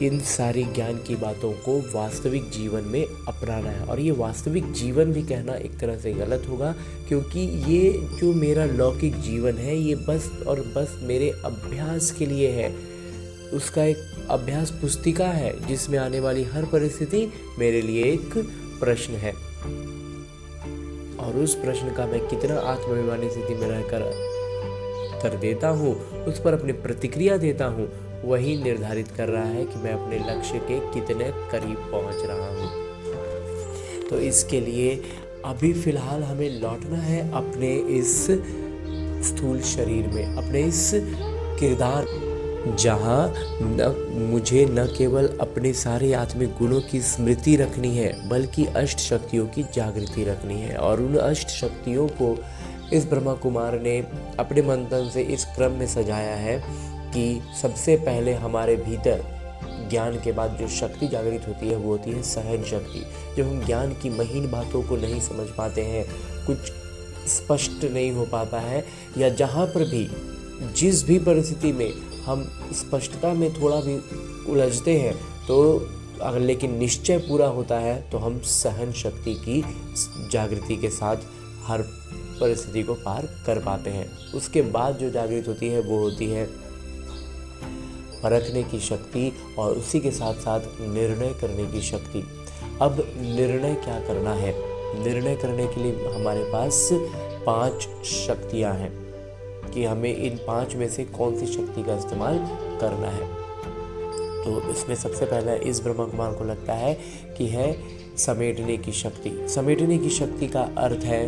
[SPEAKER 2] इन सारी ज्ञान की बातों को वास्तविक जीवन में अपनाना है। और ये वास्तविक जीवन भी कहना एक तरह से गलत होगा, क्योंकि ये जो मेरा लौकिक जीवन है ये बस और बस मेरे अभ्यास के लिए है। उसका एक अभ्यास पुस्तिका है जिसमें आने वाली हर परिस्थिति मेरे लिए एक प्रश्न है, और उस प्रश्न का मैं कितना आत्माभिमानी स्थिति में रहकर उत्तर देता हूँ, उस पर अपनी प्रतिक्रिया देता हूँ, वही निर्धारित कर रहा है कि मैं अपने लक्ष्य के कितने करीब पहुँच रहा हूँ। तो इसके लिए अभी फिलहाल हमें लौटना है अपने इस स्थूल शरीर में, अपने इस किरदार, जहाँ मुझे न केवल अपने सारे आत्मिक गुणों की स्मृति रखनी है बल्कि अष्ट शक्तियों की जागृति रखनी है। और उन अष्ट शक्तियों को इस ब्रह्मा कुमार ने अपने मंथन से इस क्रम में सजाया है कि सबसे पहले हमारे भीतर
[SPEAKER 1] ज्ञान के बाद जो शक्ति जागृत होती है वो होती है सहन शक्ति। जब हम ज्ञान की महीन बातों को नहीं समझ पाते हैं, कुछ स्पष्ट नहीं हो पाता है, या जहाँ पर भी जिस भी परिस्थिति में हम स्पष्टता में थोड़ा भी उलझते हैं तो अगर लेकिन निश्चय पूरा होता है तो हम सहन शक्ति की जागृति के साथ हर परिस्थिति को पार कर पाते हैं। उसके बाद जो जागृत होती है वो होती है परखने की शक्ति और उसी के साथ साथ निर्णय करने की शक्ति। अब निर्णय क्या करना है? निर्णय करने के लिए हमारे पास 5 शक्तियाँ हैं कि हमें इन 5 में से कौन सी शक्ति का इस्तेमाल करना है। तो इसमें सबसे पहले इस ब्रह्मा कुमार को लगता है कि है समेटने की शक्ति। समेटने की शक्ति का अर्थ है,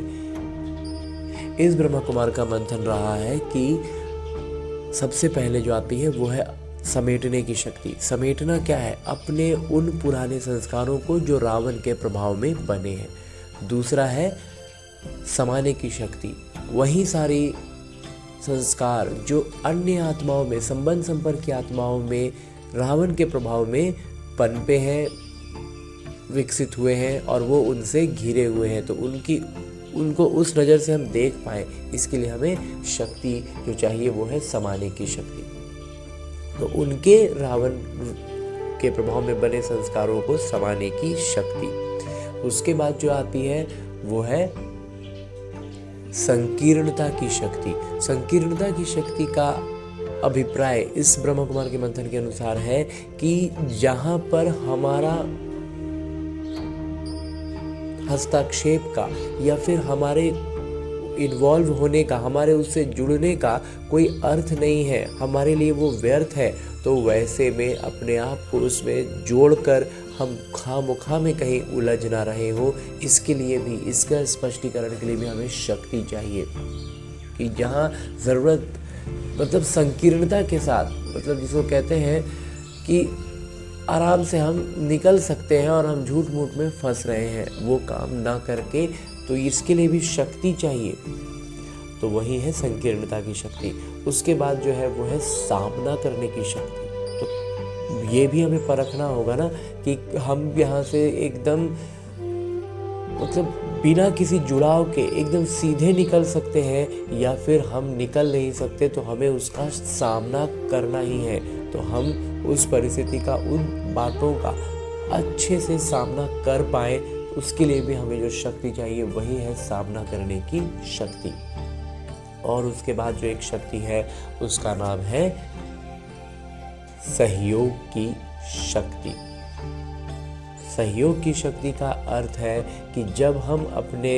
[SPEAKER 1] इस ब्रह्मा कुमार का मंथन रहा है कि सबसे पहले जो आती है वो है समेटने की शक्ति। समेटना क्या है? अपने उन पुराने संस्कारों को जो रावण के प्रभाव में बने हैं। दूसरा है समाने की शक्ति। वही सारी संस्कार जो अन्य आत्माओं में, संबंध संपर्क की आत्माओं में रावण के प्रभाव में पनपे हैं, विकसित हुए हैं और वो उनसे घिरे हुए हैं, तो उनको उस नज़र से हम देख पाएँ, इसके लिए हमें शक्ति जो चाहिए वो है समाने की शक्ति। तो उनके रावण के प्रभाव में बने संस्कारों को समाने की शक्ति। उसके बाद जो आती है वो है संकीर्णता की शक्ति। संकीर्णता की शक्ति का अभिप्राय इस ब्रह्मा कुमार के मंथन के अनुसार है कि जहाँ पर हमारा हस्तक्षेप का या फिर हमारे इन्वॉल्व होने का, हमारे उससे जुड़ने का कोई अर्थ नहीं है, हमारे लिए वो व्यर्थ है, तो वैसे में अपने आप को उसमें जोड़कर हम खामोखा में कहीं उलझ ना रहे हो, इसके लिए भी, इसका स्पष्टीकरण के लिए भी हमें शक्ति चाहिए कि जहाँ ज़रूरत, मतलब संकीर्णता के साथ, मतलब जिसको कहते हैं कि आराम से हम निकल सकते हैं और हम झूठ मूठ में फंस रहे हैं, वो काम ना करके, तो इसके लिए भी शक्ति चाहिए। तो वही है संकीर्णता की शक्ति। उसके बाद जो है वो है सामना करने की शक्ति। तो ये भी हमें परखना होगा ना कि हम यहाँ से एकदम, मतलब बिना किसी जुड़ाव के एकदम सीधे निकल सकते हैं या फिर हम निकल नहीं सकते, तो हमें उसका सामना करना ही है। तो हम उस परिस्थिति का, उन बातों का अच्छे से सामना कर पाए, उसके लिए भी हमें जो शक्ति चाहिए वही है सामना करने की शक्ति। और उसके बाद जो एक शक्ति है उसका नाम है सहयोग की शक्ति। सहयोग की शक्ति का अर्थ है कि जब हम अपने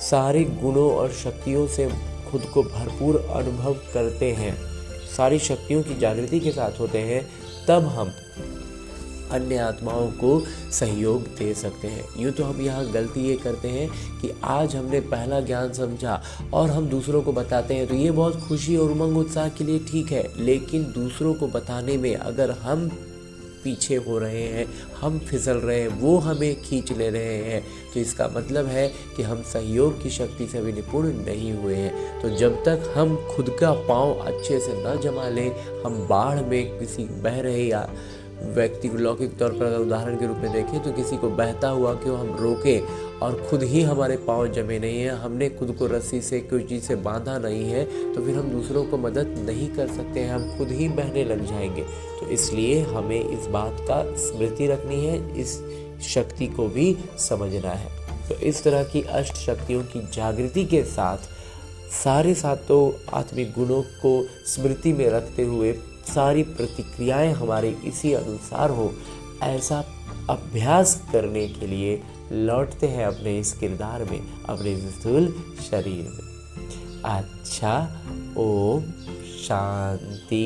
[SPEAKER 1] सारे गुणों और शक्तियों से खुद को भरपूर अनुभव करते हैं, सारी शक्तियों की जागृति के साथ होते हैं, तब हम अन्य आत्माओं को सहयोग दे सकते हैं। यूँ तो हम यहाँ गलती ये करते हैं कि आज हमने पहला ज्ञान समझा और हम दूसरों को बताते हैं, तो ये बहुत खुशी और उमंग उत्साह के लिए ठीक है, लेकिन दूसरों को बताने में अगर हम पीछे हो रहे हैं, हम फिसल रहे हैं, वो हमें खींच ले रहे हैं, तो इसका मतलब है कि हम सहयोग की शक्ति से भी निपुण नहीं हुए हैं। तो जब तक हम खुद का पाँव अच्छे से न जमा लें, हम बाढ़ में किसी बह रहे या व्यक्ति को लौकिक तौर पर अगर उदाहरण के रूप में देखें तो किसी को बहता हुआ क्यों हम रोकें और खुद ही हमारे पाँव जमे नहीं हैं, हमने खुद को रस्सी से कोई चीज़ से बांधा नहीं है, तो फिर हम दूसरों को मदद नहीं कर सकते हैं, हम खुद ही बहने लग जाएंगे। तो इसलिए हमें इस बात का स्मृति रखनी है, इस शक्ति को भी समझना है। तो इस तरह की अष्ट शक्तियों की जागृति के साथ सारे सातों आत्मिक गुणों को स्मृति में रखते हुए सारी प्रतिक्रियाएं हमारे इसी अनुसार हो, ऐसा अभ्यास करने के लिए लौटते हैं अपने इस किरदार में, अपने स्थूल शरीर में। अच्छा, ओम शांति।